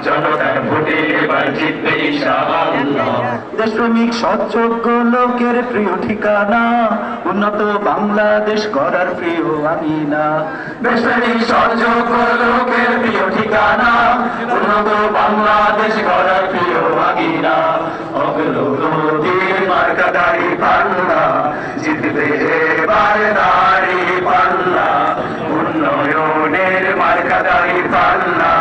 জনতার ভোটে এবার জিতবে ইনশাআল্লাহ। দেশপ্রেমিক সৎযোগ্য লোকের প্রিয় ঠিকানা, উন্নত বাংলাদেশ গড়ার প্রিয় আমিনা। দেশপ্রেমিক সৎযোগ্য লোকের প্রিয় ঠিকানা, উন্নত বাংলাদেশ গড়ার প্রিয় আমিনা। অগ্রগতির মার্কা দাড়ি পাল্লা, জিতবে এবার দাড়ি পাল্লা। উন্নয়নের মার্কা দাড়ি পাল্লা,